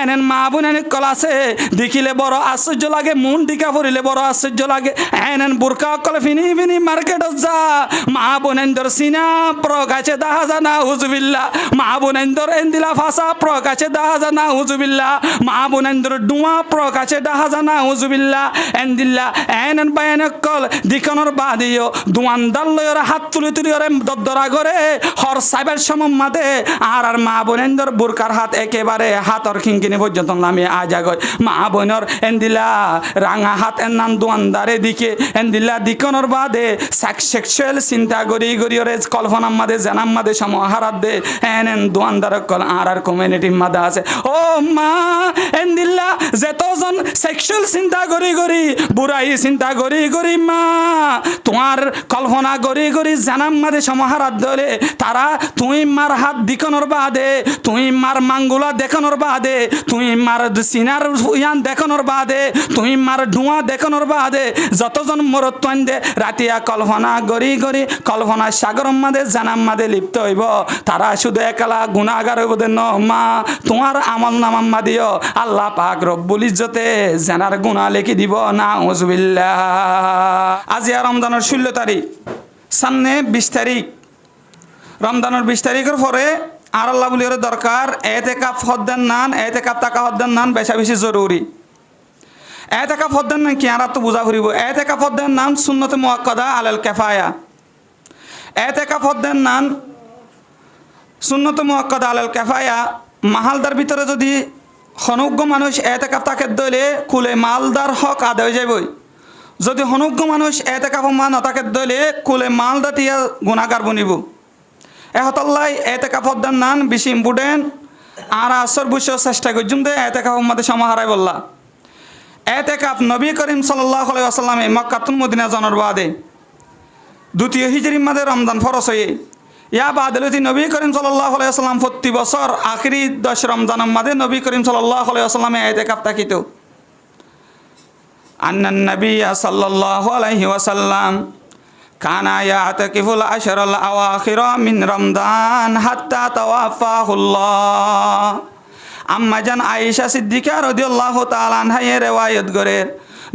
এনেন মা বোনেন কলাছে দেখিলে বড় আশ্চর্য লাগে, মন টিকা পড়িলে বড় আশ্চর্য লাগে। এনেন বুরকা কলে ফিনি ফিনি মার্কেটত যা মা বোনেন্দর সিনা প্রকাশে দেখা জানা হুজুবিল্লা, মা বোনেন্দর এন্দিলা ফাঁসা প্রকাশে দেখা জানা হুজুবিল্লা, মা বোনেন্দর ডুয়া প্রকাশে দেখা জানা হুজুবিল্লা এন্দিল্লা এনেন বায়ন কল দিকনের বাদিও দুয়ান্দার লয়র হাত তুলি তুলি ওরে দদ্দরা করে হর সাইবার সমম্মাদে আর মা বোনেন্দর বুরকার হাত একেবারে হাতর খিঙ্কিনি পর্যন্ত নামে আজাগয়। মা বোনের এন্দিলা রাঙা হাত এনান দুয়ান্দারে দিকে এন্দিল্লা দিকনের বাদে সেক্সুয়াল চিন্তা গড়ি গড়ি ওরে কল্পনার মাদে জানাম মাদে সমাহারাত দে এনেন দুয়ান্দার কল আর কমিউনিটির মাদে আছে। ও মা এন্দিল্লা যেতজন সেক্সুয়াল চিন্তা গড়ি গড়ি বুড়াই চিন্তা গড়ি গড়ি মা তোমার কল্পনা গড়ি গড়ি জানাম মাদে সমাহারাত দলে তারা তুই মার হাত দিকনের বাদে তুই মার মাঙ্গুলা দেখানোর বাদে তুই মার সিনার ইয়ান দেখানোর বাদে তুই মার ডুয়া দেখানোর বাদে যতজন মরত্বান দে রাতিয়া কল্পনা গড়ি গড়ি কল্পনা সাগর মাদে জানাম মাদে লিপ্ত হইব তারা শুধু একলা গুণাগার হইব দে ন মা তোমার আমল নামাম্মা দিও আল্লাহ পাক রব্বুল ইজ্জতে জানার গুণা লিখি দিব না উজবিল্লাহ। আজি রমজানের 16 তারিখ, সামনে 20 তারিখ। রমজানের 20 তারিখের পরে আর আল্লাহ বলির দরকার এতেকাফ হদ্দান নান, এতেকাফ টাকা হদ্দান নান বেশা বেশি জরুরি। এতেকাফ হদ্দান নান কি আর তো বুঝা ফুরিব। এতেকাফ হদ্দান নান সুন্নতে মুআক্কাদা আলাল কিফায়া। এতেকাফ হদ্দান নান সুন্নতে মুআক্কাদা আলাল কিফায়া। মাহালদার ভিতরে যদি হনুজ্ঞ মানুষ এতেকাফ তাকে দলে কুলে মালদার হক আদায় যাবই। যদি হনুজ্ঞ মানুষ এতেকাফ মান তাকে দলে কুলে মালদা তিয়া গুণাগার বনিব। এহতাল্লাই এতেকাফ হদ্দান নান বেশি ইম্পর্টেন্ট আর আসর বুঝে চেষ্টা করছুম দে এতেকাফ মাদে সমাহারাই বললা। এতেকাফ নবী করিম সাল্লাল্লাহু আলাইহি ওয়াসাল্লামে মক্কাতুল মদিনা জনর বাদে দ্বিতীয় হিজরির মাদে রমজান ফরজ হয়ে ইয়া বাদলতি নবী করিম সাল্লাল্লাহু আলাইহি ওয়াসাল্লাম প্রতি বছর আখিরি 10 রমজানের মাদে নবী করিম সাল্লাল্লাহু আলাইহি ওয়াসাল্লামে এতেকাফ তাকিত। আন্নান নবী সাল্লাল্লাহু আলাইহি ওয়াসাল্লাম কানা ইয়াতাকিফুল আশরাল আওয়াখির মিন রমজান হাত্তা তাওয়াফাহুল্লাহ। আম্মা জান আয়েশা সিদ্দিকা রাদিয়াল্লাহু তাআলা আনহা এর রিওয়ায়াত করে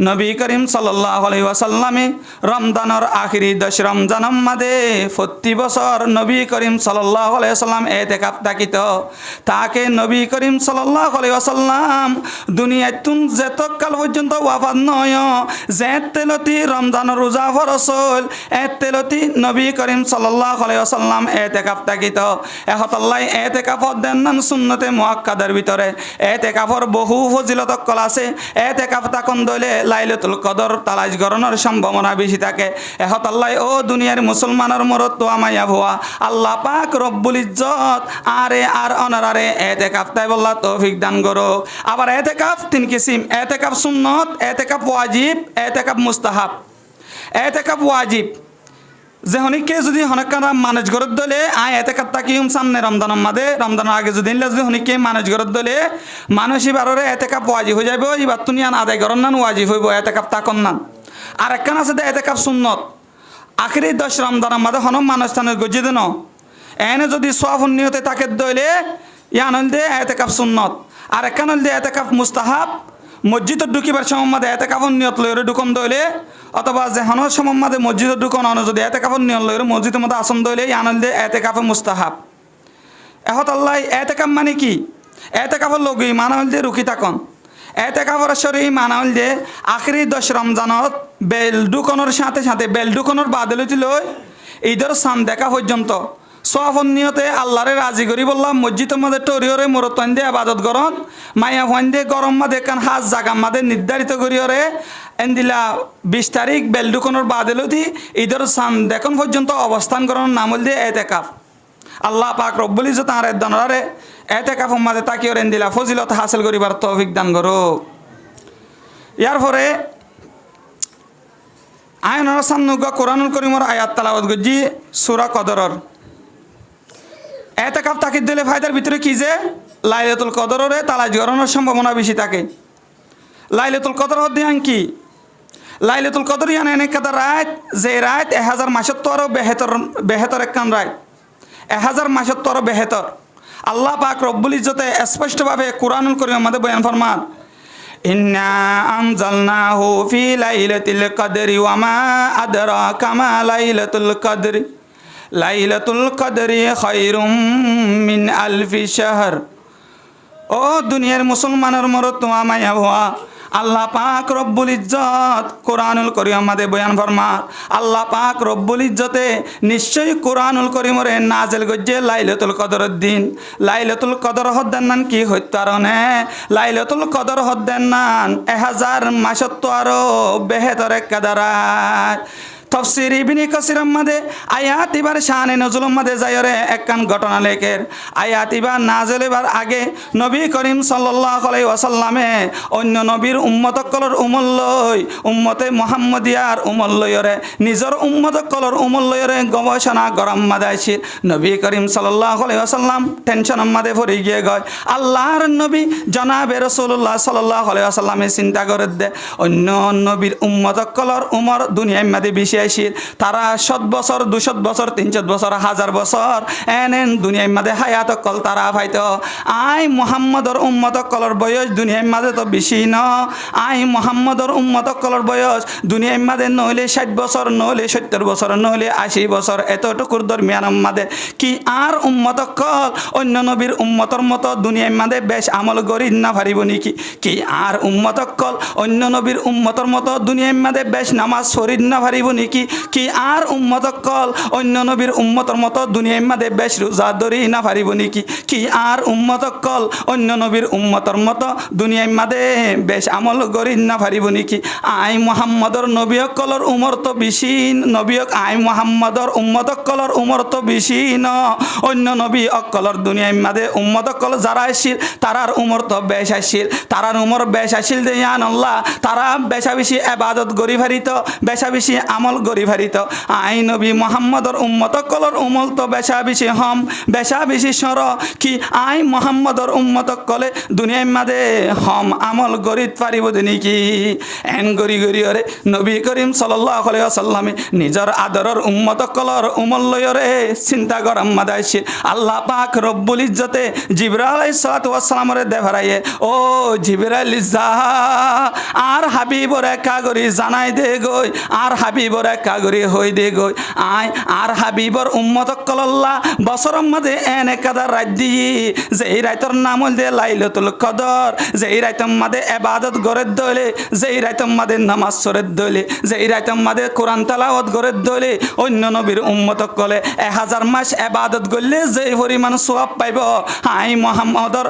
নবী করিম সাল্লাল্লাহু আলাইহি ওয়াসাল্লামে রমজানের আখিরি 10 রমজানের মাঝে প্রতি বছর নবী করিম সাল্লাল্লাহু আলাইহি ওয়াসাল্লাম ইতিকাফ থাকিত। তাকে নবী করিম সাল্লাল্লাহু আলাইহি ওয়াসাল্লাম দুনিয়াতুন যতকাল পর্যন্ত ওয়াফাত নয় যেতেলতি রমজানের রোজা ফরজ হল এতেলতি নবী করিম সাল্লাল্লাহু আলাইহি ওয়াসাল্লাম ইতিকাফ থাকিত। এহতাল্লাহ ইতিকাফত দেন সুন্নতে মুআক্কাদার ভিতরে ইতিকাফর বহু ফজিলত কল আছে। ইতিকাফ তাকন দলে লাইলাতুল কদর তালাশ গরনের সম্ভাবনা বেশি থাকে। এহতাল্লাহ ও দুনিয়ার মুসলমানের মরত তো আমাইয়া ভুয়া আল্লাহ পাক রব্বুল ইজ্জত আরে আর অনারারে ইতিকাফ তাই বল্লা তৌফিক দান করো। আবার ইতিকাফ 3 কিসিম, ইতিকাফ সুন্নত, ইতিকাফ ওয়াজিব, ইতিকাফ মুস্তাহাব। ইতিকাফ ওয়াজিব যে হনিকে যদি হনকানা মানুষ গরত দলে আয় এতেকাপ তাকিম সামনে রমজানের মাদে রমজানের আগে যদি যদি হনিকে মানুষ গরত দলে মানুষ এবারে এতেকাপ ওয়াজিব হয়ে যাবে। এবার তুনিয়ান আদায় গরন নান ওয়াজিব হইব এতেকাপ তাকন নান। আর একখান আছে দে এতেকাপ সুন্নত আখিরি 10 রমজানের মাদে হনম মানুষ স্থানের গজি দেন এনে যদি সওয়াব নিয়তে তাকে দলে ইয়ান হল দে এতেকাপ সুন্নত। আর একখান হল দে এতেকাপ মুস্তাহাব মসজিদত ঢুকিবার সময় এতেকাফর নিয়ত লইরে ঢুকন দইলে অথবা যেহনের সময় মসজিদত ঢুকন অন যদি এতেকাফর নিয়ত লইরে মসজিদের মধ্যে আসন দইলে ইয়ান দে এতেকাফে মুস্তাহাব। এহতাল্লাহ এতেকাফ মানে কি? এতেকাফর লগি মানা হল দে রুকি থাকন। এতেকাফর শরী মানা হল দে আখিরি 10 রমজানত বেল ঢুকনের সাথে সাথে বেল ঢুকনের বাদলতি লই ঈদের সাম দেখা পর্যন্ত সওয়াব নিয়তে আল্লাহরে রাজি করি বললাম মসজিদের মধ্যে টরিয়রে মরতন দিয়ে আবাদত গরন মাইয়া ফোন দিয়ে গরম মাদে কান হাজ জাগা মাদে নির্ধারিত করিয়রে এন্দিলা 20 তারিখ বেলডুকনের বাদেলতি ঈদের সান দেখুন পর্যন্ত অবস্থান করার নাম হল দিয়ে এতেকাফ। আল্লাহ পাক রব্বুল ইজ্জত আর দনরে এতেকাফ মাদে তাকিয়র এন্দিলা ফজিলত হাসিল করিবার তৌফিক দান করো। ইয়ার পরে আইনর সামনুগা কোরআনুল করিমর আয়াত তেলাওয়াত গজি সূরা কদরর। এতেকাফ তাকিদ দিলে ফায়দার ভিতরে কি যে লাইলাতুল কদরে তালাশ গরনের সম্ভাবনা বেশি থাকে। লাইলাতুল কদর হদ্দিয়ান কি? লাইলাতুল কদর ইয়ান এনে কাদা রাত যে রাত 1000 মাসের তর বেহেতর একখান রাত 1000 মাসের তর বেহেতর। আল্লাহ পাক রব্বুল ইজ্জতে স্পষ্টভাবে কুরআনুল কারীমের মধ্যে বয়ান ফরমান ইন্না আনজালনাহু ফি লাইলাতিল কদরি ওয়া মা আদরাকা মা লাইলাতুল কদরি লাইলাতুল কদরি খায়রুম মিন আলফি শাহর। ও দুনিয়ার মুসলমানের মরদ তোমা মায়া হওয়া আল্লাহ পাক রব্বুল ইজ্জত কোরআনুল কারীমের মধ্যে বয়ান ফরমান আল্লাহ পাক রব্বুল ইজ্জতে নিশ্চয়ই কোরআনুল কারীমরে নাজিল গজ্জে লাইলাতুল কদরের দিন। লাইলাতুল কদর হদ্দান নান কি হইতারনে লাইলাতুল কদর হদ্দান নান 1000 মাসত্ব আরো বেহেতর কাদারাত। তফসির ইবনে কাসিরের মধ্যে আয়াত এবার শানে নজুলের মধ্যে যায়রে একখান ঘটনা লেখের। আয়াত এবার নাজিল এবার আগে নবী করিম সাল্লাল্লাহু আলাইহি ওয়াসাল্লামে অন্য নবীর উম্মতকলর উমল্লই উম্মতে মুহাম্মদিয়ার উমল্লয়রে নিজের উম্মতকলর উমল্লয়রে গবেষণা গরম মাদাইছিল। নবী করিম সাল্লাল্লাহু আলাইহি ওয়াসাল্লাম টেনশনের মধ্যে পড়ে গিয়ে গয় আল্লাহর নবী জনাবে রাসূলুল্লাহ সাল্লাল্লাহু আলাইহি ওয়াসাল্লামে চিন্তা করে দে অন্য নবীর উম্মতকলর উমর দুনিয়ার মধ্যে বেশি আসিল। তারা 100 বছর 200 বছর 300 বছর 1000 বছর এন দুনিয়ার মধ্যে হায়াত কল তারা পাইতো। আই মুহাম্মদর উম্মত কলর বয়স দুনিয়ার মধ্যে তো বেশি ন। আই মুহাম্মদর উম্মত কলর বয়স দুনিয়ার মধ্যে নইলে 60 বছর নইলে 70 বছর নইলে 80 বছর এতটুকুর দরমিয়ানের মধ্যে কি আর উম্মত কল অন্য নবীর উম্মতর মতো দুনিয়ার মধ্যে বেশ আমল করি না পারিব নাকি? কি আর উম্মত কল অন্য নবীর উম্মতর মতো দুনিয়ার মধ্যে বেশ নামাজ শরীর না পারিব নাকি? কি আর উম্মত কল অন্য নবীর উম্মতর মতো দুনিয়ার মধ্যে বেশ রোজা ধরি না পারিব নাকি? কি আর উম্মত কল অন্য নবীর উম্মতর মতো দুনিয়ার মধ্যে বেশ আমল করি না পারিব নাকি? আই মুহাম্মদর নবী কলর উমর তো বেশি নবীক আই মুহাম্মদর উম্মত কলর উমর তো বেশি ন। অন্য নবী অকলর দুনিয়ার মধ্যে উম্মত কল যারা আসিল তারার উমর তো বেশ আসিল। তারার উমর বেশ আসিল যে ইয়ান আল্লাহ তারা বেশা বেশি ইবাদত করি পারিত বেশা বেশি আমল গরি ভারিত। আই নবী মুহাম্মদর উম্মত কলর উমল তো বেশা বেশি হম বেশা বেশি সর। কি আই মুহাম্মদর উম্মত কলে দুনিয়ার মাঝে হম আমল গরিত পারিব নাকি? এন গরি গরি ওরে নবী করিম সাল্লাল্লাহু আলাইহি ওয়াসাল্লামে নিজের আদরের উম্মত কলর উমল লয়রে চিন্তা গরম মাদাইছে। আল্লাহ পাক রব্বুল ইজ্জতে জিবরাইল আলাইহিস সালাতু ওয়াস সালামরে দেভারায়ে ও জিবরাইল যা আর হাবিবরে কাগরি জানাই দে গই আর হাবিবর কাগরি হই দে গই আয় আর হাবিবর উম্মত কল্লাহ বছরের মধ্যে এনে কাদা রাত দিয়ে যে এই রাতের নাম হল দে লাইলাতুল কদর। যে এই রাতের মধ্যে ইবাদত গড়ে দইলে যে এই রাতের মধ্যে নামাজ পড়ে দইলে যে এই রাতের মধ্যে কোরআন তেলাওয়াত গড়ে দইলে অন্য নবীর উম্মত কলে 1000 মাস ইবাদত করলে যে পরিমাণ সওয়াব পাইব আই মুহাম্মদর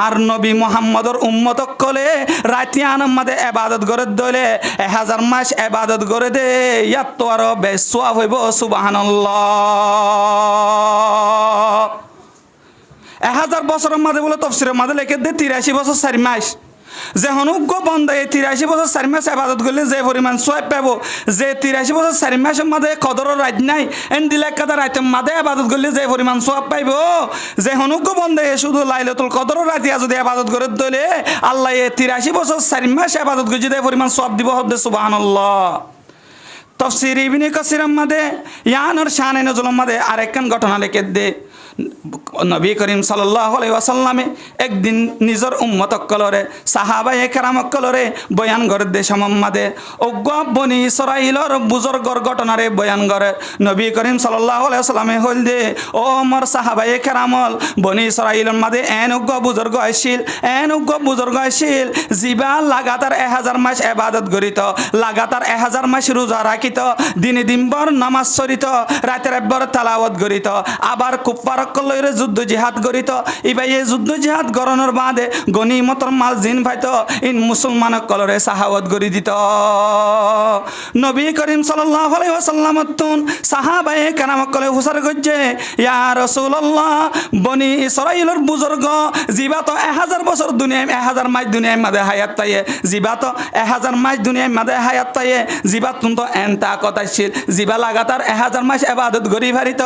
আর নবী মুহাম্মদর উম্মত কলে রাতিয়ানের মধ্যে ইবাদত গড়ে দইলে 1000 মাস ইবাদত করে দে ইয়াত তো আরো বেশ সওয়াব হইব। সুবহানাল্লাহ। 1000 বছরের মধ্যে বলে তাফসীরের মধ্যে লিখে দে 83 বছর 4 মাস যে হনুজ্ঞ বন্ধে 83 বছর 4 মাস ইবাদত করলে যে পরিমাণ সওয়াব পাবো যে 83 বছর 4 মাসের মধ্যে কদরের রাত নাই এন দিলে কাদা রাতের মধ্যে ইবাদত করলে যে পরিমাণ সওয়াব পাইব যে হনুজ্ঞ বন্ধে শুধু লাইলাতুল কদরের রাতিয়া যদি ইবাদত করে দলে আল্লাহ 83 বছর 4 মাস ইবাদত করে যে পরিমাণ সওয়াব দিব হবে। সুবহানাল্লাহ। তফসির ইবনে কাসিরের মধ্যে ইয়ানোর শানে নজুলের মধ্যে আরেকখান ঘটনা লিখে দে নবী করিম সাল্লাল্লাহু আলাইহি ওয়াসাল্লামে একদিন নিজের উম্মত কলরে সাহাবায়ে কেরাম কলরে বয়ান করে দে সম্মাদে অজ্ঞ বনি ইসরাইলর বুজুর্গর ঘটনারে বয়ান করে নবী করিম সাল্লাল্লাহু আলাইহি ওয়াসাল্লামে হল দে ও মোর সাহাবায়ে কেরামল বনি ইসরাইলর মধ্যে এন অজ্ঞ বুজুর্গ আসিল জিবা লাগাতার 1000 মাস ইবাদত করিত লাগাতার 1000 মাস রোজা রাখিত দিনে দিনভর নামাজ পড়িত রাতের একবার তেলাওয়াত করিত আবার কুফার কলরে যুদ্ধ জিহাদ করিত। এবার এই যুদ্ধ জিহাদ গরনের বাদে গনিমতর মাল জিন পাইত ইন মুসলমান কলরে সাহাওয়াত করে দিত। নবী করিম সাল্লাল্লাহু আলাইহি ওয়াসাল্লাম তুন সাহাবায়ে কেরাম কলে হুসার গজ্জে ইয়া রাসূলুল্লাহ বনি ইসরাইলের বুজুর্গ জিবা তো 1000 বছর দুনিয়ায় 1000 মাস দুনিয়ার মধ্যে হায়াত পাইয়ে জিবা তো 1000 মাস দুনিয়ার মধ্যে হায়াত পাইয়ে জিবা তুন তো এন তা কথা ছিল জিবা লাগাতার 1000 মাস ইবাদত করি ভারিত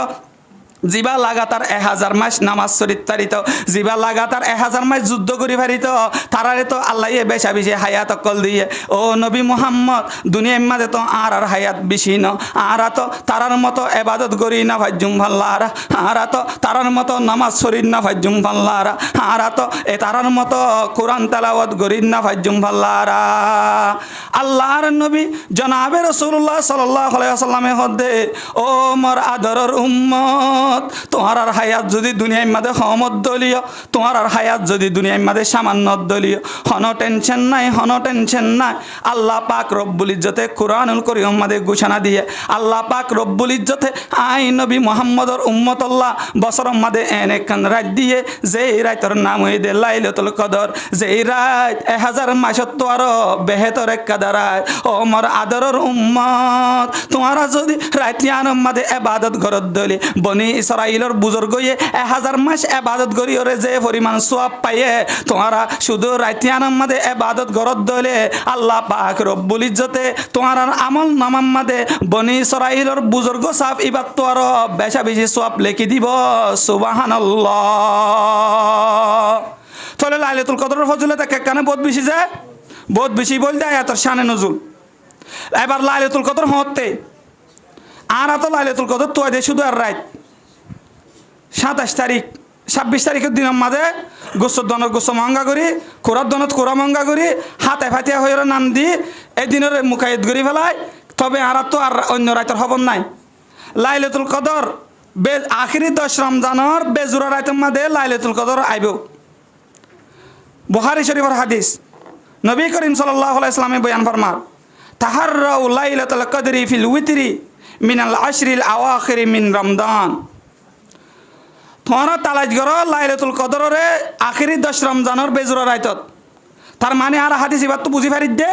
জিবা লাগাতার 1000 মাস নামাজ শরীর তারিত, জিবা লাগাতার 1000 মাস যুদ্ধ করি পারিত, তারারে তো আল্লাহ বেশা বেশি হায়াত অকল দিয়ে। ও নবী মুহাম্মদ দুনিয়ার মাঝে তো আর হায়াত বেশি ন, আর তো তারার মতো এবাদত করি না ভাজ্যুম ভাল্লারা, আর তো তারার মতো নামাজ শরীর না ভাজ্যুম ভাল্লারা, আর তো এ তারার মতো কোরআন তেলাওয়াত করি না ভাজ্যুম ভাল্লারা। আল্লাহর নবী জনাবে রাসূলুল্লাহ সাল্লাল্লাহু আলাইহি ওয়াসাল্লামে হদে ও মোর আদরের উম্মত, তোমার আর হায়াত যদি দুনিয়ার মাঝে হমত দলীয়, তোমার আর হায়াত যদি দুনিয়ার মাঝে সামান্য দলীয়, হনো টেনশন নাই, হনো টেনশন নাই। আল্লাহ পাক রব্বুল ইজ্জতে কুরআনুল কারীম মাঝে ঘোষণা দিয়ে, আল্লাহ পাক রব্বুল ইজ্জতে আই নবী মুহাম্মদর উম্মতুল্লাহ বছরের মাঝে এনেকান রাত দিয়ে, যে রাতের নাম হইদে লাইলাতুল কদর, যে রাত 1000 মাসত তো আরো বেহেতর এক কাদারায়। ও মোর আদরের উম্মত, তোমারা যদি রাতিয়ানোর মাঝে ইবাদত করত দলি, বনি ইসরাইলের বুজুর্গয়ে 1000 মাস ইবাদত করি ওরে যে পরিমাণ সওয়াব পাইয়ে, তোমারা শুধু রাতিয়ানোর মাঝে ইবাদত করত দলে আল্লাহ পাক রব্বুল ইজ্জতে তোমার আমল নামার মাঝে বনি ইসরাইলের বুজুর্গ সাফ ইবাদ তো আরো বেশা বেশি সওয়াব লিখি দিব। সুবহানাল্লাহ। তাহলে লাইলাতুল কদরের ফজিলত কেন বহুত বেশি যায়, বহুত বেশি বলতে আয়াতের শানে নজুল। এবার লাইলাতুল কদর হতে আর তো লাইলাতুল কদর তো দে শুধু আর রাত 27 তারিখ 26 তারিখের দিনের মাঝে গোসর দনত গোসর মহঙ্গা করি, কোরার দনত কোরা মহঙ্গা করি, হাতে ফাতিয়া হয়ে নাম দি এদিনের মুখায়ত করি ফেলায়। তবে আর তো আর অন্য রাতের খবর নাই। লাইলাতুল কদর আখিরি 10 রমজানের বেজুরা রাতের মাঝে লাইলাতুল কদর আইব। বুখারী শরীফের হাদিস, নবী করিম সাল্লাল্লাহু আলাইহি ওয়াসাল্লামে বয়ান ফরমার, তাহাররাউ লাইলাতুল কদরি ফিল উইতরি মিনাল আশরিল আওয়াখিরি মিন রমজান। তোমরা তালাশ করো লাইলাতুল কদরে আখিরি 10 রমজানের বেজুরা রাতত। তার মানে আর হাদিস এবার তো বুঝি পারি দে,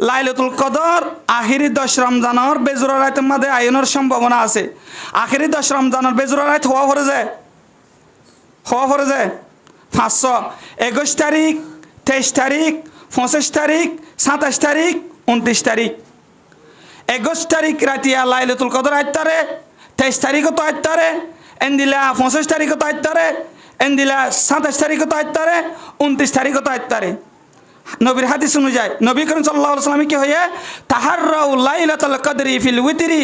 লাইলাতুল কদর আখিরি 10 রমজানের বেজুরা রাতের মধ্যে আয়নের সম্ভাবনা আছে। আখিরি 10 রমজানের বেজুরা রাত হওয়া পড়ে যায় 521 তারিখ, 23 তারিখ, 25 তারিখ, 27 তারিখ, 29 তারিখ। 21 তারিখ রাতিয়া লাইলাতুল কদর আইতারে, 23 তারিখও তো আইতারে, এন্দিলা 25 তারিখও তো আইতারে, এন্দিলা 27 তারিখও তো আইতারে, 29 তারিখও তো আইতারে। নবীর হাদিস অনুযায়ী নবী করিম সাল্লাল্লাহু আলাইহি ওয়াসাল্লাম কি হয়ে, তাহাররাউ লাইলাতুল কদরি ফিল উইতরি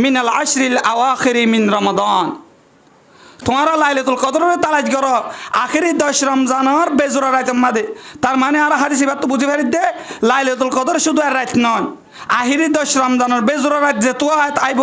মিনাল আশরিল আওয়াখিরি মিন রমাদান। তোমরা লাইলাতুল কদরের তালাশ করো আখিরি 10 রমজানের বেজুরা রাতের মাঝে। তার মানে আর হাদিস এবার তো বুঝে ফেরি দে, লাইলাতুল কদর শুধু আর রাত নয়, আখিরি 10 রমজানের বেজুরা রাত যে তো আইব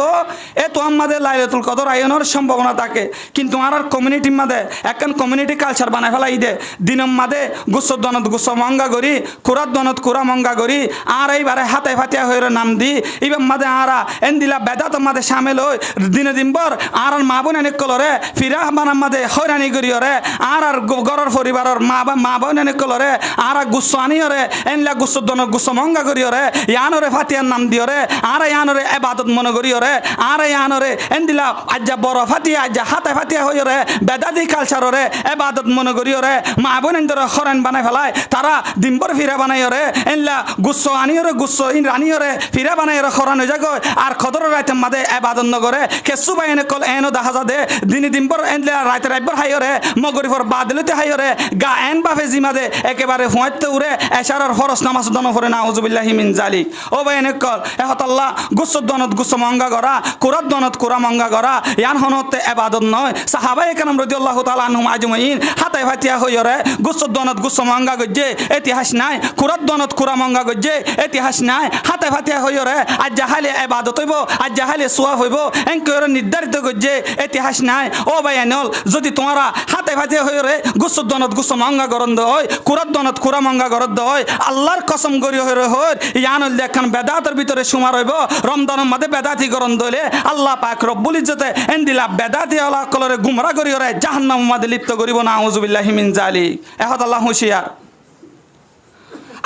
এ তো আমাদের লাইলাতুল কদর আয়নের সম্ভাবনা থাকে। কিন্তু আর কমিউনিটির মাঝে এখন কমিউনিটি কালচার বানাই ফেলাই দে, দিনের মাঝে গুসর দনত গুস মঙ্গা করি, কুরার দনত কুরা মঙ্গা করি, আর এইবারে হাতে ফাতিয়া হয়ে নাম দি এবার মাঝে আর এন দিলা বেদাতের মাঝে সামিল হই দিনে দিন বর আর মা বোন এনে কলরে ফিরা বানার মাঝে হয়রানি করি ওরে, আর গড়ের পরিবারের মা বোন এনে কলরে আর গুস আনি ওরে, এনলা গুসর দনত গুস মঙ্গা করি ওরে, ইয়ানরে ফাতিয়ার নাম দিও রে, আর ইয়ানরে এবাদত মনে করি রে, আর ইয়ানরে এন্দিলা আজ্জা বড় ফাতিয়া আজ্জা হাতে ফাতিয়া হই রে, বেদাতি কালচার রে এবাদত মনে করি রে, মা বোন এন্দরে খরেন বানাই ফেলায়, তারা ডিম্বর ফিরা বানাই রে, এনলা গুচ্ছ আনিও রে গুচ্ছ ইন রানিও রে ফিরা বানাই রে খরান হয়ে যায় আর খদর রাইতে মাদে এবাদত নগরে কেসু বাই এনে কল এনো দেখা যা দে দিনে ডিম্বর এনলা রাইতে রাইবর হাই রে, মগরিফর বাদলতে হাই রে, গা এন বাফে জিমাদে একেবারে হুঁয়াইতে উড়ে এশারার ফরস নামাজ দন ফরে না আউযুবিল্লাহি মিন জালিক। ও ভাই এনে কল এহত আল্লাহ গুসর দনত গুস মঙ্গা করা, কুরাত দনত কুরা মঙ্গা করা ইয়ান হনতে এবাদত নয়। সাহাবায়ে কেরাম রাদিয়াল্লাহু তাআলা আনহুম আজমাইন হাতে ফাতিয়া হইরে গুসর দনত গুস মঙ্গা গজ্জে ইতিহাস নাই, কুরাত দনত কুরা মঙ্গা গজ্জে ইতিহাস নাই, হাতে ফাতিয়া হইরে আজ জাহালে এবাদত হইব, আজ জাহালে সোয়াব হইব এনকরে নির্ধারিত গজ্জে ইতিহাস নাই। ও ভাই আনল যদি তোমরা হাতে ফাতিয়া হইরে গুসর দনত গুস মঙ্গা গরন্দ হয়, কুরাত দনত কুরা মঙ্গা গরন্দ হয়, আল্লাহর কসম করি হইরে হয় ইয়ানল দেখখান বেদাতের ভিতরে সুমার হইব, রমজানের মধ্যে বেদাতি গরম দলে আল্লাহ পাক রব্বুল ইজ্জতে এন্দিলা বেদাতি আল্লাহ কলরে গুমরা করি ওরে জাহান্নামের মধ্যে লিপ্ত করিব না আউযুবিল্লাহি মিন জালিক। এহত আল্লাহ হুঁশিয়ার।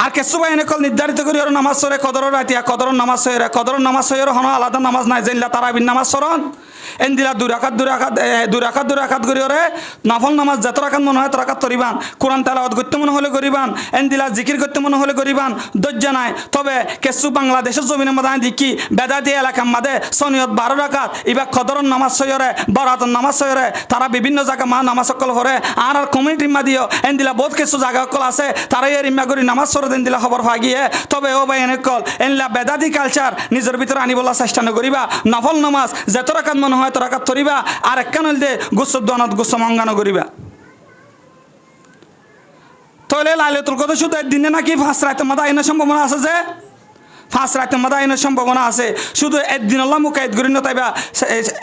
আর কেসু বাইনে কল নির্ধারিত করি ওর নামাজ সরে কদর রাতিয়া কদর নামাজ সরে কদর নামাজ সরে হন আলাদা নামাজ নাই জেনলা তারাবির নামাজ সরন দিলা দুরাকাত করি ওরে নফল নামাজ যত রাখাত মনে হয় তরাকাত করিবান, কোরআন তেলাওয়াত করতে মনে হলে করিবান, দিলা জিকির করতে মনে হলে করিবান, ধৈর্য নাই। তবে কিছু বাংলাদেশের জমিনের মধ্যে দেখি বেদাতি এলাকার মাঝে সনিয়ত 12 রাকাত ইবা খদরন নামাজ সয়রে বরাতন নামাজ সয়রে তারা বিভিন্ন জায়গা মা নামাজ সকল করে আর কমিউনিটির মাদিও দিলা বহুত কিছু জায়গা সকল আছে তারা এর ইম্মা করি নামাজ সরে দিলা খবর ফাগিয়ে। তবে ও ভাই এনেকল এনলা বেদাতি কালচার নিজের ভিতরে আনিবলা চেষ্টা নকরিবা। নফল নামাজ যত রাকাত মনে হয় তরাকাত করিবা, আর একখান হইলে গুসব দনত গুসব মঙ্গানো করিবা। তাহলে লাইলাতুল কদর শুধু একদিনে নাকি 5 রাতের মধ্যে আইনের সম্ভাবনা আছে, যে 5 রাতের মধ্যে আইনের সম্ভাবনা আছে। শুধু একদিন আল্লাহ মুকাইদ করি না তাইবা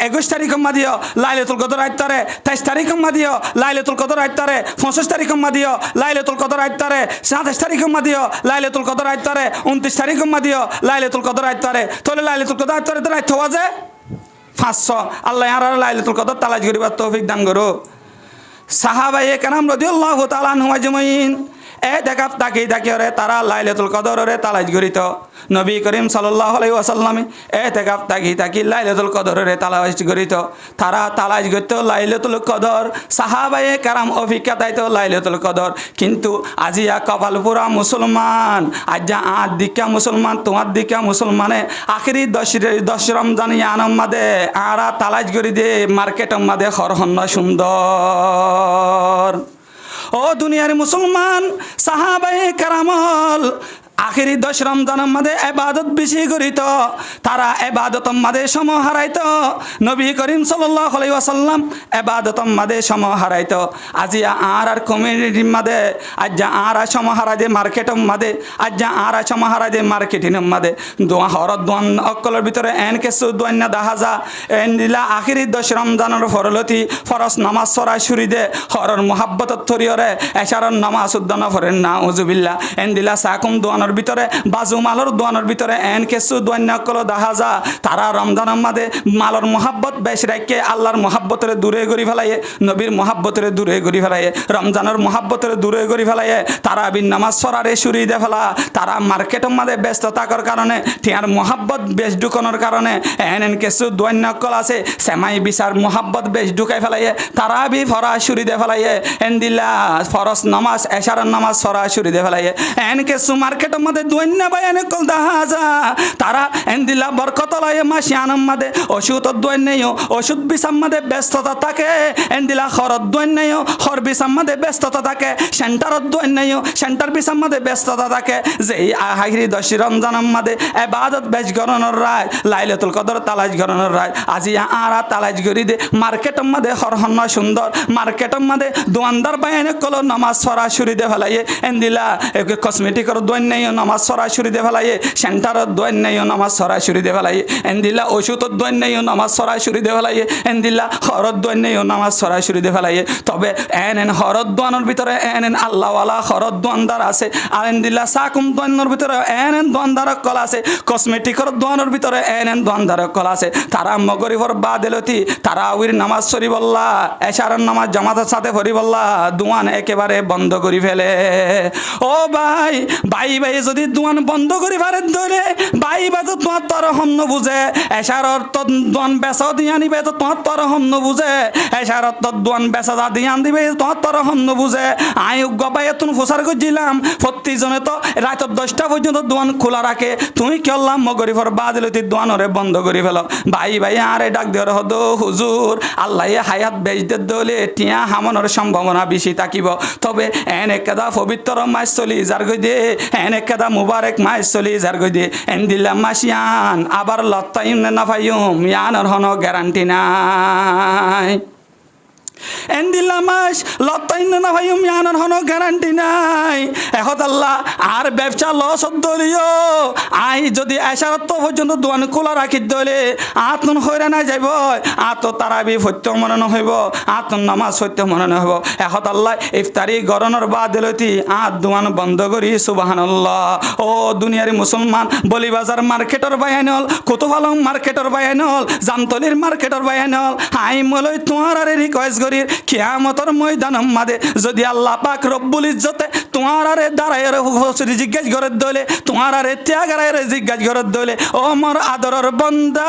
21 তারিখ মাদিও লাইলাতুল কদর আইতারে, 23 তারিখ মাদিও লাইলাতুল কদর আইতারে, 25 তারিখ মাদিও লাইলাতুল কদর আইতারে, 27 তারিখ মাদিও লাইলাতুল কদর আইতারে, 29 তারিখ মাদিও লাইলাতুল কদর আইতারে। তাহলে লাইলাতুল কদর আইতারে তারা আইতে হওয়া যে 500। আল্লাহ আর লাইলাতুল কদর তালাশ করিবার তৌফিক দান করো। সাহাবায়ে কেরাম রাদিয়াল্লাহু তাআলা আনহুম আজমাইন দেখাপ তাকি ওরে তারা লাইলাতুল কদর ওরে তালাশ করিত। নবী করিম সাল্লাল্লাহু আলাইহি ওয়াসাল্লামে দেখাপ তাকি লাইলাতুল কদর ওরে তালাশ করিত। তারা তালাশ করত লাইলাতুল কদর, সাহাবায়ে কেরাম অভিজ্ঞতাইতো লাইলাতুল কদর। কিন্তু আজিয়া কপাল পুরা মুসলমান, আজ আট দিকা মুসলমান তোমার দিকা মুসলমানে আখিরি 10 রমজান ইয়ানম মাদে আরা তালাশ করি দে মার্কেটম মাদে হরহন্ন সুন্দর। ও দুনিয়ার মুসলমান সাহাবায়ে কেরামল আখিরি 10 রমজানের মধ্যে এবাদত বেশি করিত, তারা এবাদতর মধ্যে সময় হারাইত। নবী করিম সাল্লাল্লাহু আলাইহি ওয়াসাল্লাম এবাদতর মধ্যে সময় হারাইত। আজি আর কমিউনিটির মধ্যে আজ আর সময় হারাই দে মার্কেটের মধ্যে, আজ আর সময় হারাই দে মার্কেটিংয়ের মধ্যে। দোয়া হরত দোয়ান অকলের ভিতরে এন কিছু দোয়ান্না দেখা যা এন দিলা আখিরি 10 রমজানের ফরলতি ফরজ নামাজ সরাই শুরি দে হরর মোহাব্বতর থরিয়রে এশারর নামাজ উদ্দানা ফরেন না উজুবিল্লাহ। এন দিলা সাকুম দোয়ানোর ভিতরে বাজু মালর দোয়ানোর ভিতরে এন কিছু দোয়ান্না অকল দেখা যা তারা রমজানের মধ্যে মালর মোহাব্বত বেশ রাখে আল্লাহর মোহাব্বতের দূরে করি ফেলাইয়ে, নবীর মোহাব্বতের দূরে করি ফেলাইয়ে, রমজানের মোহাব্বতের দূরে করি ফেলাইয়ে। তারা বিন নামাজ সরারে শুরি দে ফেলা, তারা মার্কেটের মধ্যে ব্যস্ত থাকার কারণে টিয়ার মোহাব্বত বেশ ঢুকানোর কারণে এন কিছু দোয়ান্না অকল আছে সেমাই বিচার মোহাব্বত বেশ ঢুকাই ফেলাইয়ে, তারা বি ফরা শুরি দে ফেলাইয়ে। এন দিলা ফরজ নামাজ এশারের নামাজ সরা শুরি দে ফেলাইয়ে। এন কিছু মার্কেটের মধ্যে দোয়ান্না বাই এনে কল দেখা যা তারা এন দিলা বরকত লয়ে মাসি আনম মাদে ওষুধ দোয়ান্নাইও ওষুধ বিচার মধ্যে ব্যস্ততা থাকে। এন দিলা খরত দোয়ান্নাইও খর বিচার মধ্যে ব্যস্ততা থাকে, সেন্টারত দোয়ান্নাইও সেন্টার বিচার মধ্যে ব্যস্ততা থাকে। যে আখিরি 10 রমজানের মধ্যে এবাদত বেশ গণনের রায় লাইলাতুল কদর তালাশ গণনের রায় আজি আর তালাশ করি দে মার্কেটের মধ্যে হরহন্ন সুন্দর, মার্কেটের মধ্যে দোয়ানদার বাই এনে কল নামাজ সরা শুরি দে ফেলাইয়ে। এন দিলা কসমেটিকর দোয়ান্নাইও নামাজ সরা শুরি দে ফেলাইয়ে, সেন্টারত দোয়ান্নাইও নামাজ সরা শুরি দে ফেলাইয়ে। এন দিলা ওষুধত দোয়ান্নাইও নামাজ সরা শুরি দে ফেলাইয়ে। এন দিলা হরত দোয়ান্নাইও নামাজ সরা শুরি দে ফেলাইয়ে। তবে এন হরত দোয়ানোর ভিতরে এন আল্লাহওয়ালা হরত দোয়ানদার আছে, আর এন দিলা সাকুম দোয়ানোর ভিতরে এন দোয়ানদার কল আছে, কসমেটিকর দোয়ানোর ভিতরে এন দোয়ানদার কল আছে। তারা মগরিবর বাদেলতি তারা উইর নামাজ সরি বললা এশারের নামাজ জামাতের সাথে ফরি বললা দোয়ান একেবারে বন্ধ করি ফেলে। ও ভাই ভাই ভাই যদি দোয়ান বন্ধ করি পারে ধরে ভাই ভাই তো তোমার তর হম বুঝে এশারর তো দোয়ান বেচা দিয়ে আনিবে তো তোমার তর হম বুঝে এশারর তো দোয়ান বেচা যা দিয়ে আনদিবে তোমার তর হম বুঝে। আয় গবাই তুমি প্রচার করছিলাম প্রত্যেকজনে তো রাত 10টা পর্যন্ত দোয়ান খোলা রাখে, তুমি কেলাম মগরিবর বাদিলতি দোয়ানরে বন্ধ করি ফেলো। ভাই ভাই আরে ডাক দেওয়ার হদ হুজুর আল্লাহ হায়াত বেজতে দলে টিয়া হামনের সম্ভাবনা বেশি থাকিব। তবে এন একেদা পবিত্র মাস চলি যার গই দে এন একেদা মুবারক মাস চলি যার গই দে এন দিলাম মাসিয়ান আবার লত্তাইম না পাইম ইয়ানোর হন গ্যারান্টি নাই। এন দিলা মাস লত্তাইন না ভাই ইয়ানোর হন গ্যারান্টি নাই। এখন আল্লাহ আর ব্যবসা লস দলীয় আই যদি এশারত পর্যন্ত দোয়ান খোলা রাখি দলে আতন হইরা না যাইব, আত তারাবি সত্য মনে নহইব, আতন নামাজ সত্য মনে নহব। এখন আল্লাহ ইফতারি গরনের বাদিলতি আত দোয়ান বন্ধ করি সুবহানাল্লাহ। ও দুনিয়ারি মুসলমান বলিবাজার মার্কেটর বায়ানল কুতুবালং মার্কেটর বায়ানল জামতলির মার্কেটর বায়ানল হাই মলই তোমার আর রিকোয়েস্ট কিয়ামতের ময়দানের মাঝে যদি আল্লাহ পাক রব্বুল ইজ্জতে তোমার আরে দাঁড়াইয়ের জিজ্ঞাসা করে দলে তোমার আরে ত্যাগারের জিজ্ঞাসা করে দলে ও মোর আদরের বন্দা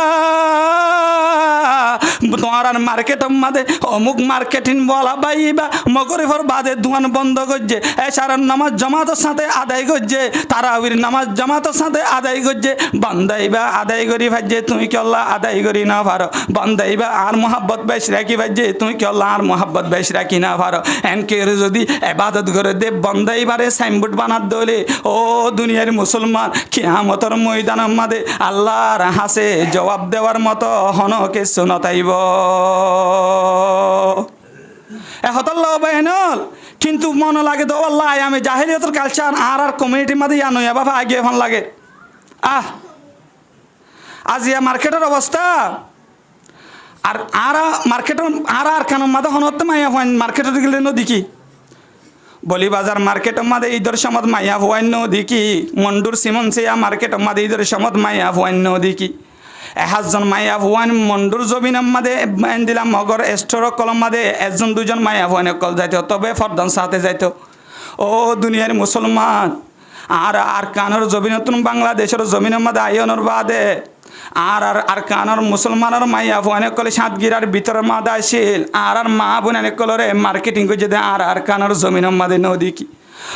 তোমার আর মার্কেটের মাঝে অমুক মার্কেটিং বলা বাইবা মগরিফর বাদে দোকান বন্ধ করছে এশারের নামাজ জামাতের সাথে আদায় করছে তারাবির নামাজ জামাতের সাথে আদায় করছে বন্দাইবা আদায় করি ভাজছে তুমি কি আল্লাহ আদায় করি না পারো বন্দাইবা আর মোহাব্বত বেশ রাখি ভাজছে তুমি কি আল্লাহ আর মোহাব্বত বেশ রাখি না পারো এনকে যদি এবাদত করে দে বন্দাইবারে সাইনবোর্ড বানাত দলে ও দুনিয়ার মুসলমান কিয়ামতের ময়দানের মাঝে আল্লাহর হাসে জবাব দেওয়ার মতো হন কিছু নতাইব এহতাল্লাহ বাহিনল কিন্তু মনে লাগে তো আল্লাহ আমি জাহিলিয়াতের কালচার আর কমিউনিটির মাঝে জানো বাবা আগে এখন লাগে আজিয়া মার্কেটের অবস্থা আর মার্কেটের আর কেন মাঝে হনতে মাইয়া হন মার্কেটের গেলে দেখি বলি বাজার মার্কেটের মাঝে ঈদের সময় মাইয়া হওয়ান্য দেখি মন্ডুর সিমন সিয়া মার্কেটের মাঝে ঈদের সময় মাইয়া হওয়ান্য দেখি এহাজন মাইয়া ভুয়ান মন্ডুর জবিনের মাঝে দিলাম মগর এস্টোর কলম মাঝে একজন দুজন মাইয়া ভুয়ান কল যাইতো তবে ফরদান সাথে যাইতো ও দুনিয়ার মুসলমান আর কানোর জবিনতুন বাংলাদেশের জমিনের মাঝে আইনের বাদে আর কানোর মুসলমানের মাইয়া ভুয়ানে কলে সাতগিরার ভিতরের মাঝে আসিল আর মা বোনে কলরে মার্কেটিং করে যদি আর কানোর জমিনের মাঝে নদী কি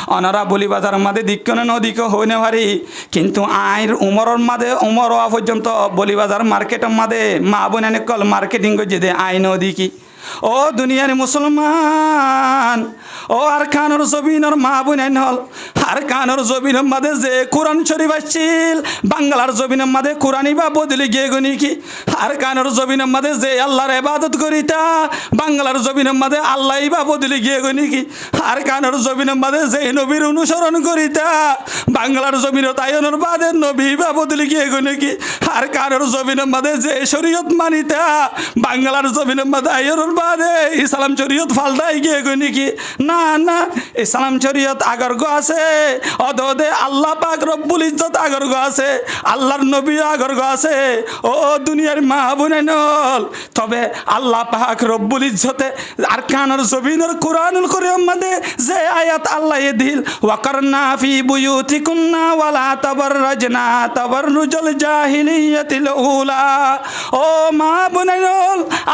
অনারা বলি বাজার মাঝে দিক্কনে নদীকে হইনে পারি কিন্তু আইর উমরের মাঝে উমর হওয়া পর্যন্ত বলি বাজার মার্কেটের মাঝে মা বোনে কল মার্কেটিং করে যে আই নদী কি ও দুনিয়ার মুসলমান ও আর কানোর জবিনের মা বোন হল আর কানোর জবিনের মাঝে যে কোরআন শরীফ আসছিল বাংলার জবিনের মাঝে কোরআনই বা বদলে গিয়ে গনি কি আর কানোর জবিনের মাঝে যে আল্লাহর ইবাদত করিতা বাংলার জবিনের মাঝে আল্লাহই বা বদলে গিয়ে গনি কি আর কানোর জবিনের মাঝে যে নবীর অনুসরণ করিতা বাংলার জমিনের তাইনের বাদে নবী বা বদলে গিয়ে গনি কি আর কানোর জবিনের মাঝে যে শরীয়ত মানিতা বাংলার জমিনের মাঝে আইনের বাদে ইসলাম শরীয়ত ফালদাই গিয়ে গনি কি না না ইসলাম শরীয়ত আগর্গ আছে অদে আল্লাহ পাক রব্বুল ইজ্জত আগর্গ আছে আল্লাহর নবী আগর্গ আছে ও দুনিয়ার মা বোনেন তবে আল্লাহ পাক রব্বুল ইজ্জতে আর কানোর জবিনের কোরআনুল কারীম মধ্যে যে আয়াত আল্লাহ দিল ওয়াকারনা ফি বুয়ুতিকুন্না ওয়ালা তাবাররাজনা তাবাররুজাল জাহিলিয়াতিল উলা ও মা বোনেন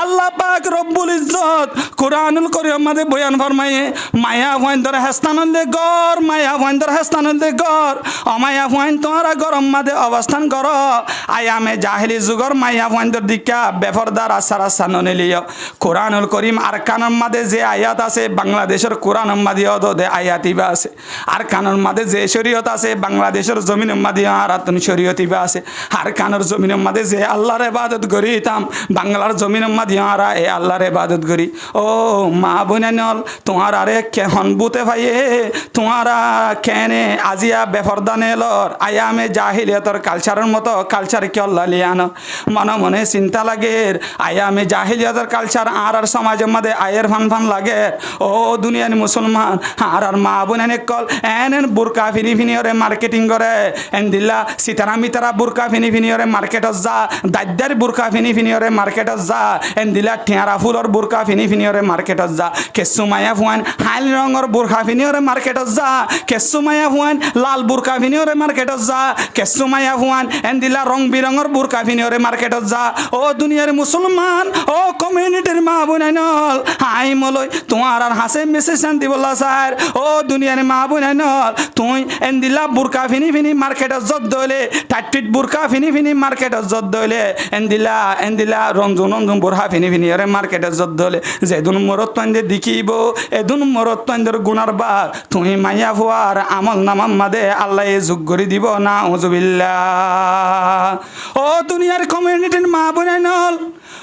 আল্লাহ পাক রব্বুল ইজ্জত কোরআনুল কারীম মধ্যে বয়ান ফরমায়ে মায়া ভয়ন্দর হেস্তানন্দে গর মায়া ভয়ন্দর হেস্তানন্দে গর অমায়া ভয়ন তোরা গরম মাঝে অবস্থান কর আয়ামে জাহিলি যুগর মায়া ভয়ন্দর দিকা বেফরদার আসার আসান নিলিও কোরআনুল কারীম আর কানের মাঝে যে আয়াত আছে বাংলাদেশের কোরআনের মাঝে অদে আয়াতিবা আছে আর কানের মাঝে যে শরীয়ত আছে বাংলাদেশের জমিনের মাঝে আর আতন শরীয়তিবা আছে আর কানের জমিনের মাঝে যে আল্লাহর ইবাদত করিতাম বাংলার জমিনের মাঝে আর এ আল্লাহর ইবাদত করি ও মা বোনেনল তোমার আরে কেহন বুতে ভাইয়ে তোমারা কেনে আজিয়া বেফরদানে লর আয়ামে জাহিলিয়াতর কালচারের মতো কালচার কে আল্লাহ লিয়ানো মনে মনে চিন্তা লাগে আয়ামে জাহিলিয়াতর কালচার আর সমাজের মধ্যে আয়ের ফান ফান লাগে ও দুনিয়ার মুসলমান আর মা বোনেন কল এন বুরকা ফিনি ফিনি ওরে মার্কেটিং করে এন দিল্লা সীতারা মিতারা বুরকা ফিনি ফিনি ওরে মার্কেটত যা দাদ্দার বুরকা ফিনি ফিনি ওরে মার্কেটত যা এন দিল্লা ঠেঁড়া ফুলর বুরকা ফিনি ফিনি ওরে মার্কেটত যা কেসু মায়া ফুয়ান হাইল রঙর বুরকা ফিনি ওরে মার্কেটত যা কেসু মায়া ফুয়ান লাল বুরকা ফিনি ওরে মার্কেটত যা কেসু মায়া ফুয়ান এন দিল্লা রং বিরঙর বুরকা ফিনি ওরে মার্কেটত যা ও দুনিয়ার মুসলমান ও কমিউনিটির মা বোনাইনল হাই মলই তোমার আর হাসে মেসেজ শান্তি বললা স্যার ও দুনিয়ার মা বোনাইনল তুই এন দিল্লা বুরকা ফিনি ফিনি মার্কেটত যত দলে টাইট বুরকা ফিনি ফিনি মার্কেটত যত দলে এন দিল্লা রঞ্জুন রঞ্জুন বুরহা ফিনি ফিনি ওরে মার্কেটত যত দলে যেদুন মরত তন্দে দেখিব এদুন মরত তন্দর গুনার বা তুই মাইয়া ফুয়ার আমল নামাম মাদে আল্লাহ যোগ করে দিব না উজুবিল্লাহ ও দুনিয়ার কমিউনিটির মা বোনাইনল